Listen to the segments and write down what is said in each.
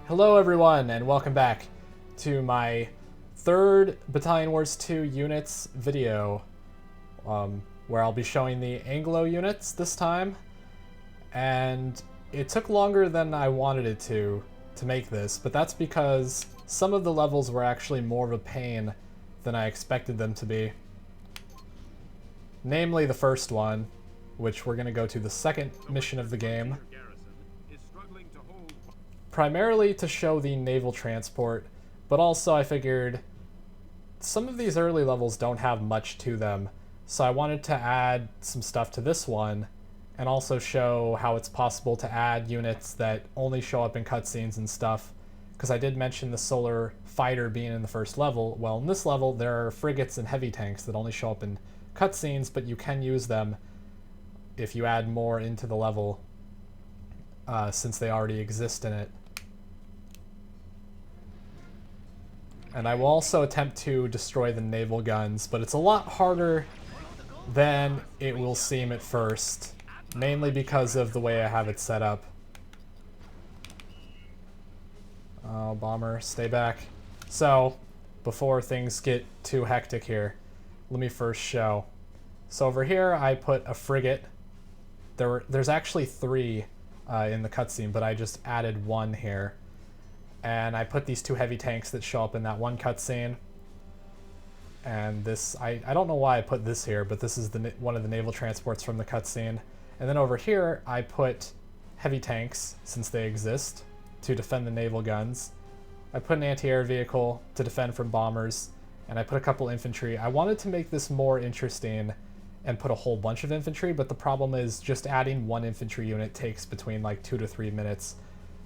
Hello everyone, and welcome back to my third Battalion Wars 2 units video, where I'll be showing the Anglo units this time. And it took longer than I wanted it to make this, but that's because some of the levels were actually more of a pain than I expected them to be. Namely the first one, which we're going to go to the second mission of the game. Primarily to show the naval transport, but also I figured some of these early levels don't have much to them, so I wanted to add some stuff to this one and also show how it's possible to add units that only show up in cutscenes and stuff, because I did mention the solar fighter being in the first level. Well, in this level there are frigates and heavy tanks that only show up in cutscenes, but you can use them if you add more into the level, since they already exist in it. And I will also attempt to destroy the naval guns, but it's a lot harder than it will seem at first, mainly because of the way I have it set up. Oh, bomber, stay back. So, before things get too hectic here, let me first show. So over here I put a frigate. There's actually three in the cutscene, but I just added one here. And I put these two heavy tanks that show up in that one cutscene. And this, I don't know why I put this here, but this is one of the naval transports from the cutscene. And then over here, I put heavy tanks, since they exist, to defend the naval guns. I put an anti-air vehicle to defend from bombers, and I put a couple infantry. I wanted to make this more interesting and put a whole bunch of infantry, but the problem is just adding one infantry unit takes between like 2 to 3 minutes.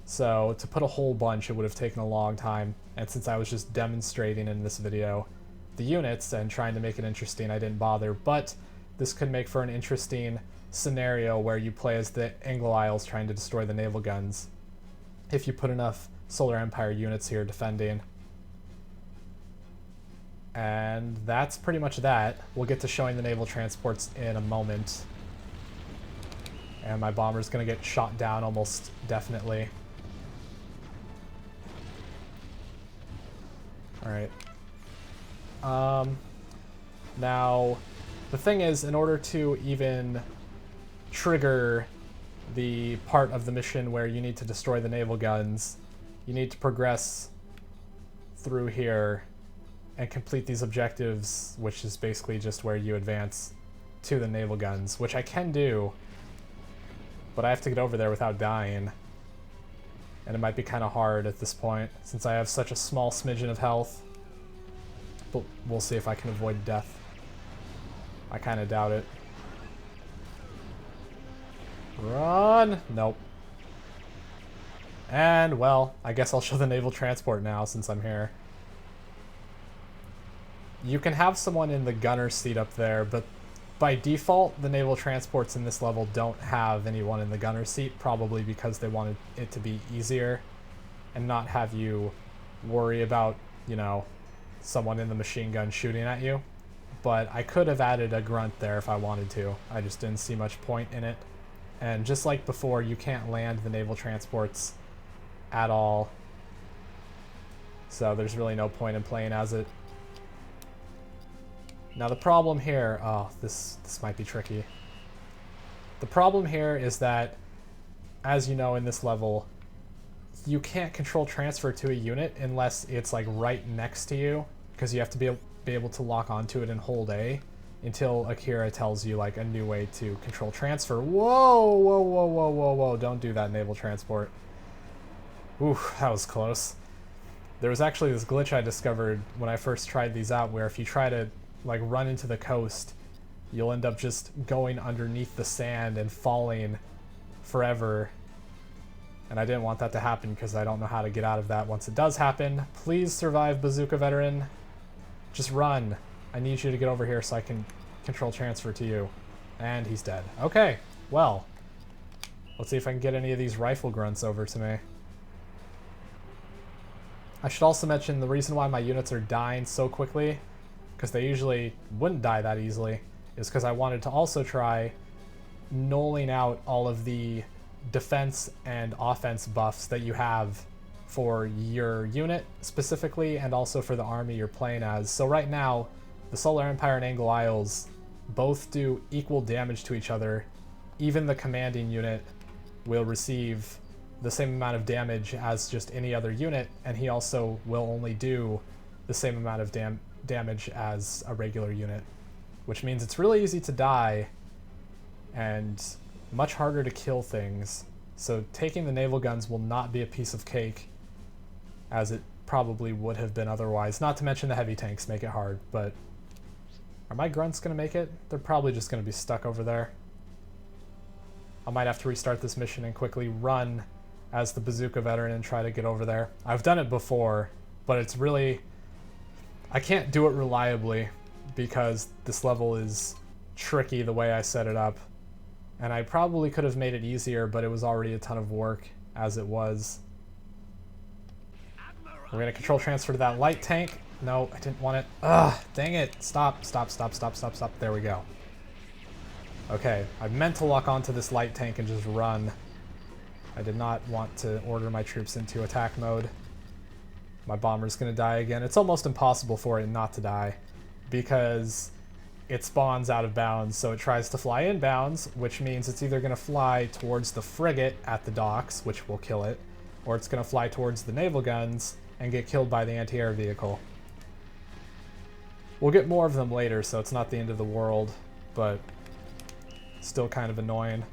So to put a whole bunch, it would have taken a long time, and since I was just demonstrating in this video the units and trying to make it interesting, I didn't bother. But this could make for an interesting scenario where you play as the Anglo trying to destroy the naval guns, if you put enough Solar Empire units here defending. And that's pretty much that. We'll get to showing the naval transports in a moment. And my bomber's gonna get shot down almost definitely. Alright. Now, the thing is, in order to even trigger the part of the mission where you need to destroy the naval guns, you need to progress through here and complete these objectives, which is basically just where you advance to the naval guns, which I can do, but I have to get over there without dying. And it might be kind of hard at this point, since I have such a small smidgen of health. But we'll see if I can avoid death. I kind of doubt it. Run! Nope. And, well, I guess I'll show the naval transport now, since I'm here. You can have someone in the gunner seat up there, but by default, the naval transports in this level don't have anyone in the gunner seat, probably because they wanted it to be easier and not have you worry about, you know, someone in the machine gun shooting at you. But I could have added a grunt there if I wanted to. I just didn't see much point in it. And just like before, you can't land the naval transports at all, so there's really no point in playing as it. Now the problem here, oh, this might be tricky. The problem here is that, as you know in this level, you can't control transfer to a unit unless it's like right next to you, because you have to be able to lock onto it and hold A until Akira tells you like a new way to control transfer. Whoa, whoa, whoa, whoa, whoa, whoa, don't do that, naval transport. Ooh, that was close. There was actually this glitch I discovered when I first tried these out, where if you try to like run into the coast, you'll end up just going underneath the sand and falling forever. And I didn't want that to happen because I don't know how to get out of that once it does happen. Please survive, bazooka veteran. Just run. I need you to get over here so I can control transfer to you. And he's dead. Okay, well, let's see if I can get any of these rifle grunts over to me. I should also mention the reason why my units are dying so quickly, because they usually wouldn't die that easily, is because I wanted to also try nulling out all of the defense and offense buffs that you have for your unit specifically, and also for the army you're playing as. So right now, the Solar Empire and Anglo Isles both do equal damage to each other. Even the commanding unit will receive the same amount of damage as just any other unit, and he also will only do the same amount of damage as a regular unit, which means it's really easy to die and much harder to kill things. So taking the naval guns will not be a piece of cake as it probably would have been otherwise. Not to mention the heavy tanks make it hard, but are my grunts going to make it? They're probably just going to be stuck over there. I might have to restart this mission and quickly run as the bazooka veteran and try to get over there. I've done it before, but it's really... I can't do it reliably because this level is tricky the way I set it up. And I probably could have made it easier, but it was already a ton of work as it was. We're going to control transfer to that light tank. No, I didn't want it. Ugh, dang it. Stop, stop, stop, stop, stop, stop. There we go. Okay, I meant to lock onto this light tank and just run. I did not want to order my troops into attack mode. My bomber's going to die again. It's almost impossible for it not to die because it spawns out of bounds, so it tries to fly inbounds, which means it's either going to fly towards the frigate at the docks, which will kill it, or it's going to fly towards the naval guns and get killed by the anti-air vehicle. We'll get more of them later, so it's not the end of the world, but still kind of annoying.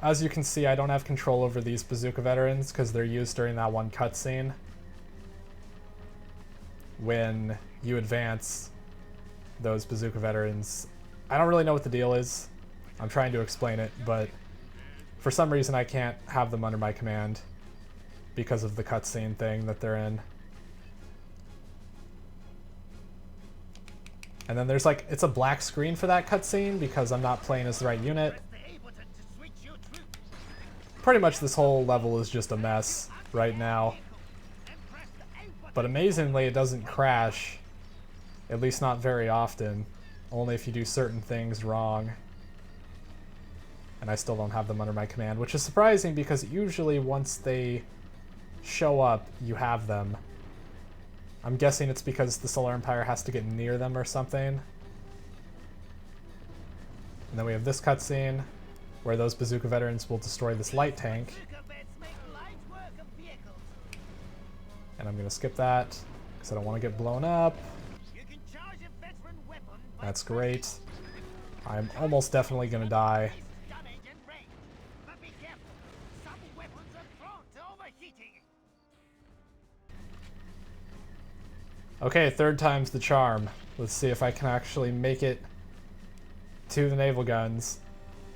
As you can see, I don't have control over these bazooka veterans because they're used during that one cutscene. When you advance those bazooka veterans, I don't really know what the deal is. I'm trying to explain it, but for some reason I can't have them under my command because of the cutscene thing that they're in. And then there's like, it's a black screen for that cutscene because I'm not playing as the right unit. Pretty much this whole level is just a mess right now. But amazingly, it doesn't crash, at least not very often, only if you do certain things wrong. And I still don't have them under my command, which is surprising because usually once they show up, you have them. I'm guessing it's because the Solar Empire has to get near them or something. And then we have this cutscene where those bazooka veterans will destroy this light tank. And I'm going to skip that because I don't want to get blown up. That's great. I'm almost definitely going to die. Okay, third time's the charm. Let's see if I can actually make it to the naval guns.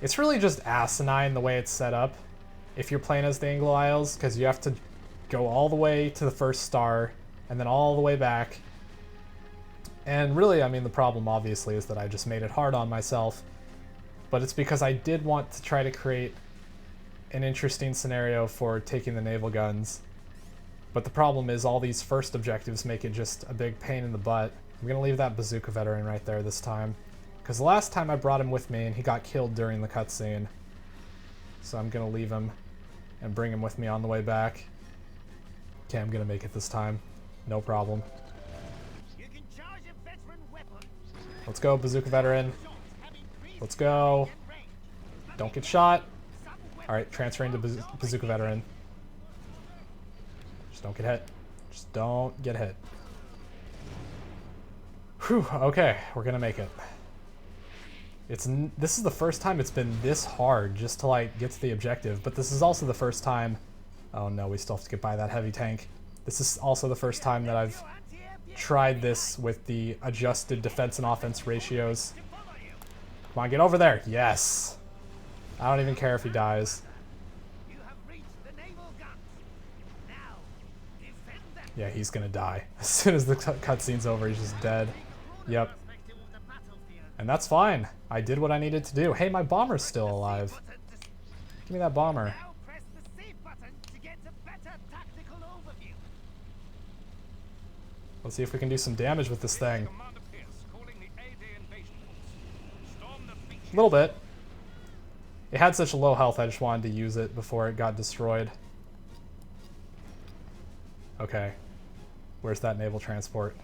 It's really just asinine the way it's set up if you're playing as the Anglo Isles, because you have to go all the way to the first star and then all the way back. And really, I mean, the problem obviously is that I just made it hard on myself, but it's because I did want to try to create an interesting scenario for taking the naval guns. But the problem is all these first objectives make it just a big pain in the butt. I'm going to leave that bazooka veteran right there this time, because the last time I brought him with me and he got killed during the cutscene. So I'm going to leave him and bring him with me on the way back. Okay, I'm going to make it this time. No problem. Let's go, bazooka veteran. Let's go. Don't get shot. Alright, transferring to bazooka veteran. Just don't get hit. Just don't get hit. Whew, okay, we're gonna make it. This is the first time it's been this hard just to like get to the objective, but this is also the first time... Oh no, we still have to get by that heavy tank. This is also the first time that I've tried this with the adjusted defense and offense ratios. Come on, get over there. Yes. I don't even care if he dies. Yeah, he's gonna die. As soon as the cutscene's over, he's just dead. Yep. And that's fine. I did what I needed to do. Hey, my bomber's still alive. Give me that bomber. Let's see if we can do some damage with this thing. A little bit. It had such low health, I just wanted to use it before it got destroyed. Okay. Where's that naval transport?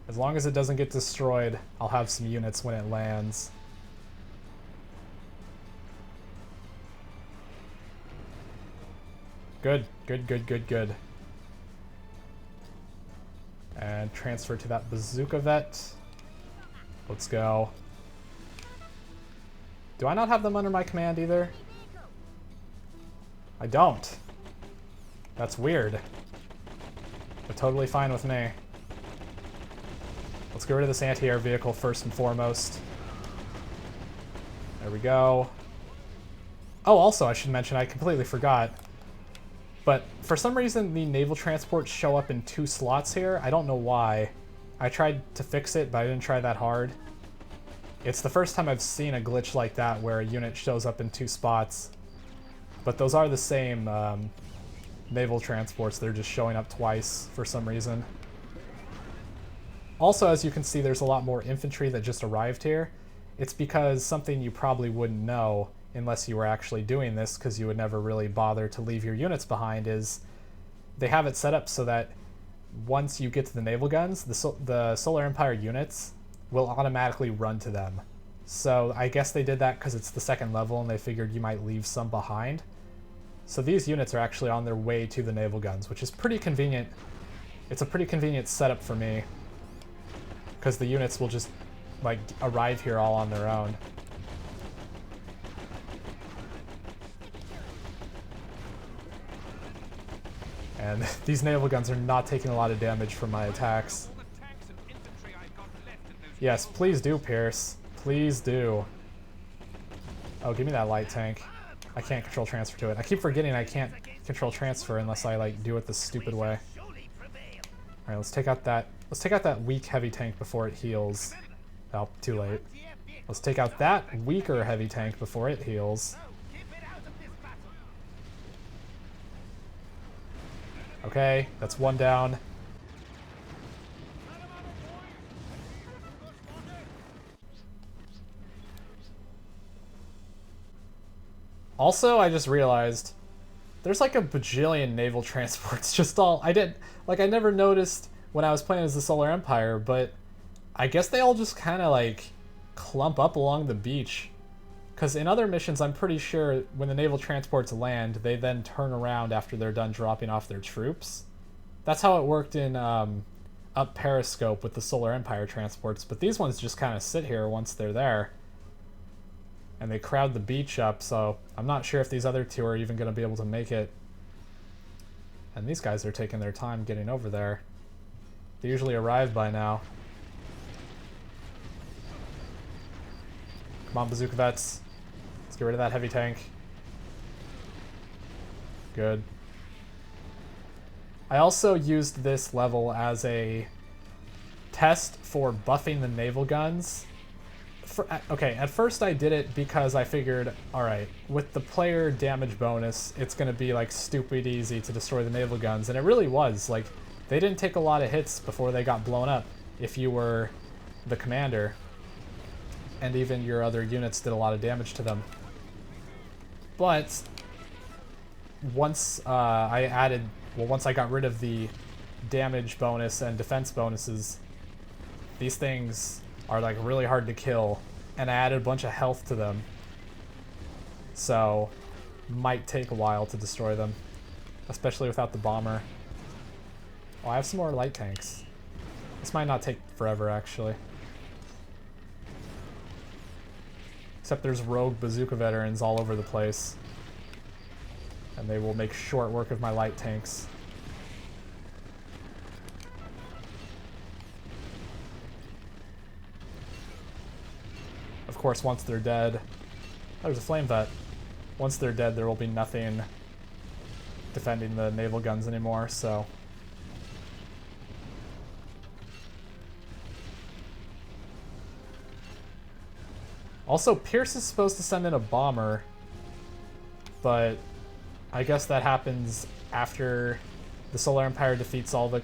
As long as it doesn't get destroyed, I'll have some units when it lands. Good, good, good, good, good. And transfer to that bazooka vet. Let's go. Do I not have them under my command either? I don't. That's weird. But totally fine with me. Let's get rid of this anti-air vehicle first and foremost. There we go. Oh, also, I should mention, I completely forgot. But for some reason, the naval transports show up in 2 slots here. I don't know why. I tried to fix it, but I didn't try that hard. It's the first time I've seen a glitch like that where a unit shows up in 2 spots. But those are the same naval transports. They're just showing up twice for some reason. Also, as you can see, there's a lot more infantry that just arrived here. It's because something you probably wouldn't know unless you were actually doing this, because you would never really bother to leave your units behind, is they have it set up so that once you get to the naval guns, the Solar Empire units will automatically run to them. So I guess they did that because it's the 2nd level and they figured you might leave some behind. So these units are actually on their way to the naval guns, which is pretty convenient. It's a pretty convenient setup for me, because the units will just like arrive here all on their own. And these naval guns are not taking a lot of damage from my attacks. Yes, please do, Pierce. Please do. Oh, give me that light tank. I can't control transfer to it. I keep forgetting I can't control transfer unless I like do it the stupid way. Alright, let's take out that weak heavy tank before it heals. Oh, too late. Let's take out that weaker heavy tank before it heals. Okay, that's 1 down. Also, I just realized there's like a bajillion naval transports just all... I never noticed when I was playing as the Solar Empire, but I guess they all just kind of like clump up along the beach. Because in other missions, I'm pretty sure when the naval transports land, they then turn around after they're done dropping off their troops. That's how it worked in Up Periscope with the Solar Empire transports, but these ones just kind of sit here once they're there. And they crowd the beach up, so I'm not sure if these other 2 are even going to be able to make it. And these guys are taking their time getting over there. They usually arrive by now. Come on, bazooka vets. Let's get rid of that heavy tank. Good. I also used this level as a test for buffing the naval guns. Okay, at first I did it because I figured, alright, with the player damage bonus, it's going to be like stupid easy to destroy the naval guns, and it really was. Like, they didn't take a lot of hits before they got blown up if you were the commander, and even your other units did a lot of damage to them. But once once I got rid of the damage bonus and defense bonuses, these things are like really hard to kill, and I added a bunch of health to them, so might take a while to destroy them, especially without the bomber. Oh, I have some more light tanks. This might not take forever, actually. Except there's rogue bazooka veterans all over the place, and they will make short work of my light tanks. Of course, once they're dead... There's a flame vet. Once they're dead, there will be nothing defending the naval guns anymore, so... Also, Pierce is supposed to send in a bomber, but I guess that happens after the Solar Empire defeats all the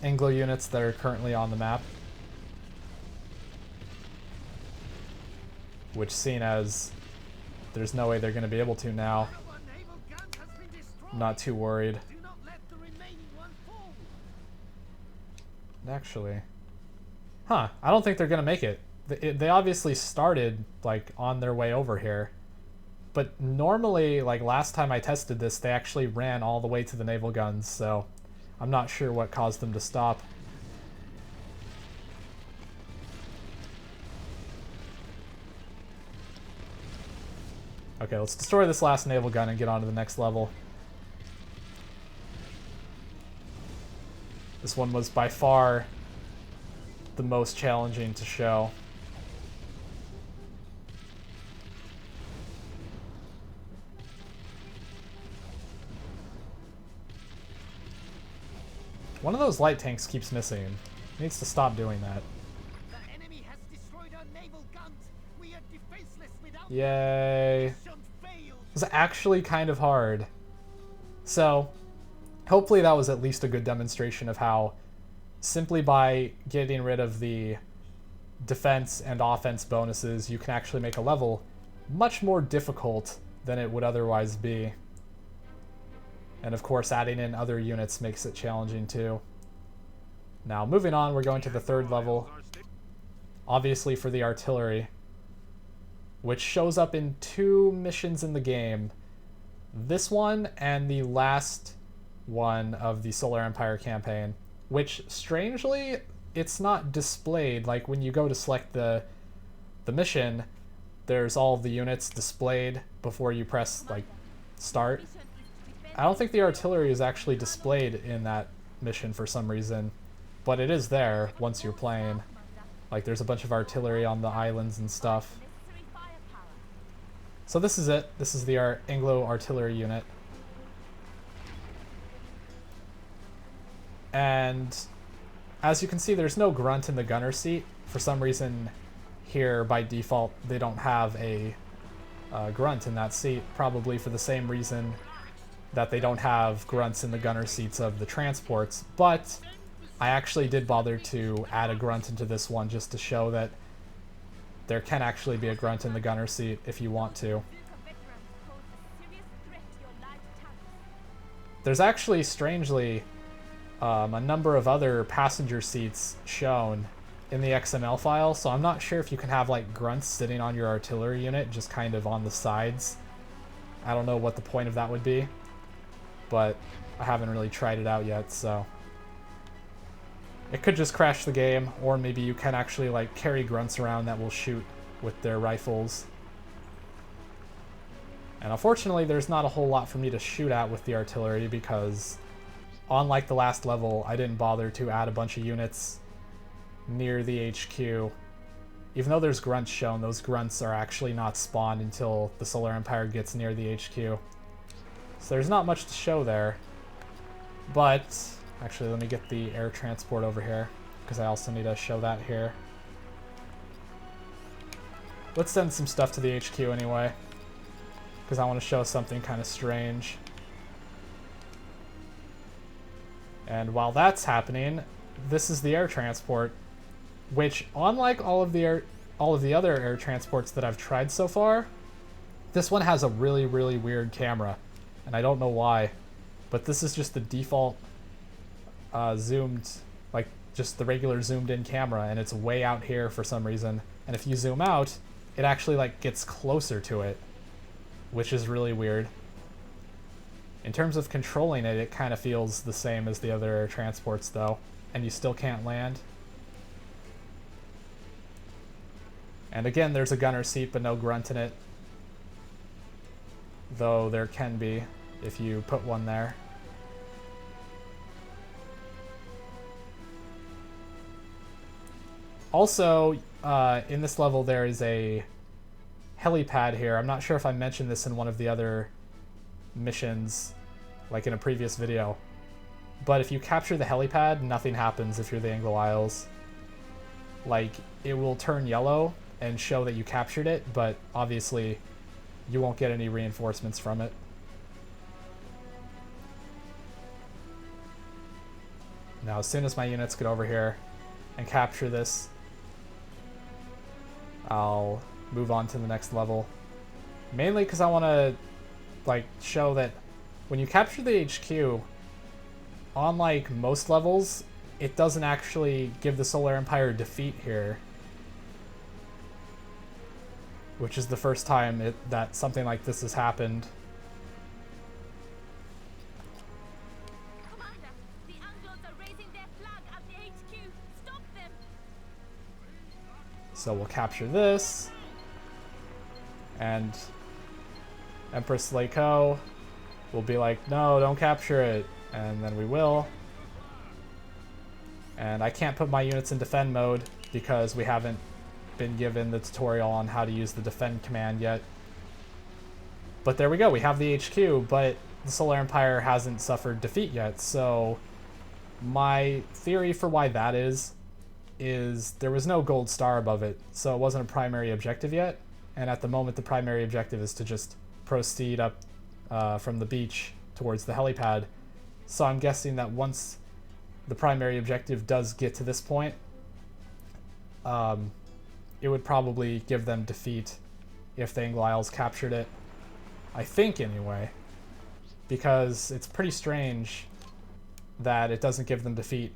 Anglo units that are currently on the map. Which, seen as there's no way they're going to be able to now. Not too worried. Actually. Huh, I don't think they're going to make it. They obviously started, like, on their way over here. But normally, like, last time I tested this, they actually ran all the way to the naval guns, so I'm not sure what caused them to stop. Okay, let's destroy this last naval gun and get on to the next level. This one was by far the most challenging to show. One of those light tanks keeps missing. It needs to stop doing that. The enemy has destroyed our naval guns. We are defenseless without Yay. It was actually kind of hard. So, hopefully that was at least a good demonstration of how simply by getting rid of the defense and offense bonuses, you can actually make a level much more difficult than it would otherwise be. And of course, adding in other units makes it challenging too. Now, moving on, we're going to the third level. Obviously for the artillery, which shows up in 2 missions in the game. This one and the last one of the Solar Empire campaign, which strangely, it's not displayed. Like when you go to select the mission, there's all of the units displayed before you press like start. I don't think the artillery is actually displayed in that mission for some reason, but it is there once you're playing. Like there's a bunch of artillery on the islands and stuff. So this is it. This is the Anglo artillery unit. And as you can see, there's no grunt in the gunner seat. For some reason here, by default, they don't have a grunt in that seat, probably for the same reason that they don't have grunts in the gunner seats of the transports. But I actually did bother to add a grunt into this one just to show that there can actually be a grunt in the gunner seat if you want to. There's actually, strangely, a number of other passenger seats shown in the XML file, so I'm not sure if you can have like grunts sitting on your artillery unit just kind of on the sides. I don't know what the point of that would be, but I haven't really tried it out yet, so it could just crash the game, or maybe you can actually like carry grunts around that will shoot with their rifles. And unfortunately, there's not a whole lot for me to shoot at with the artillery because, unlike the last level, I didn't bother to add a bunch of units near the HQ. Even though there's grunts shown, those grunts are actually not spawned until the Solar Empire gets near the HQ. So there's not much to show there. But, actually, let me get the air transport over here, because I also need to show that here. Let's send some stuff to the HQ anyway, because I want to show something kind of strange. And while that's happening, this is the air transport, which, unlike all of the other air transports that I've tried so far, this one has a really, really weird camera, and I don't know why, but this is just the default zoomed, like just the regular zoomed in camera, and it's way out here for some reason. And if you zoom out, it actually like gets closer to it, which is really weird. In terms of controlling it, it kind of feels the same as the other air transports though, and you still can't land. And again, there's a gunner seat, but no grunt in it. Though there can be, if you put one there. Also, in this level there is a helipad here. I'm not sure if I mentioned this in one of the other missions, like in a previous video. But if you capture the helipad, nothing happens if you're the Anglo Isles. Like, it will turn yellow and show that you captured it, but obviously you won't get any reinforcements from it. Now, as soon as my units get over here and capture this, I'll move on to the next level. Mainly because I want to, like, show that when you capture the HQ, on, like, most levels, it doesn't actually give the Solar Empire defeat here. Which is the first time that something like this has happened. Commander, the Anglos are raising their flag at the HQ. Stop them! So we'll capture this. And Empress Leiko will be like, no, don't capture it. And then we will. And I can't put my units in defend mode because we haven't been given the tutorial on how to use the defend command yet. But there we go, we have the HQ, but the Solar Empire hasn't suffered defeat yet. So my theory for why that is there was no gold star above it, so it wasn't a primary objective yet. And at the moment, the primary objective is to just proceed up from the beach towards the helipad. So I'm guessing that once the primary objective does get to this point, it would probably give them defeat if the Anglo Isles captured it. I think, anyway. Because it's pretty strange that it doesn't give them defeat,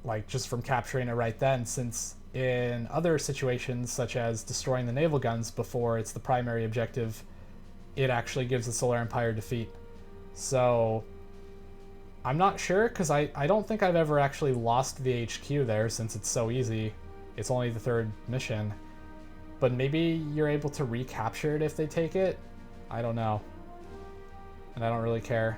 like, just from capturing it right then, since in other situations, such as destroying the naval guns before it's the primary objective, it actually gives the Solar Empire defeat. So I'm not sure, because I don't think I've ever actually lost the HQ there, since it's so easy. It's only the third mission. But maybe you're able to recapture it if they take it? I don't know. And I don't really care.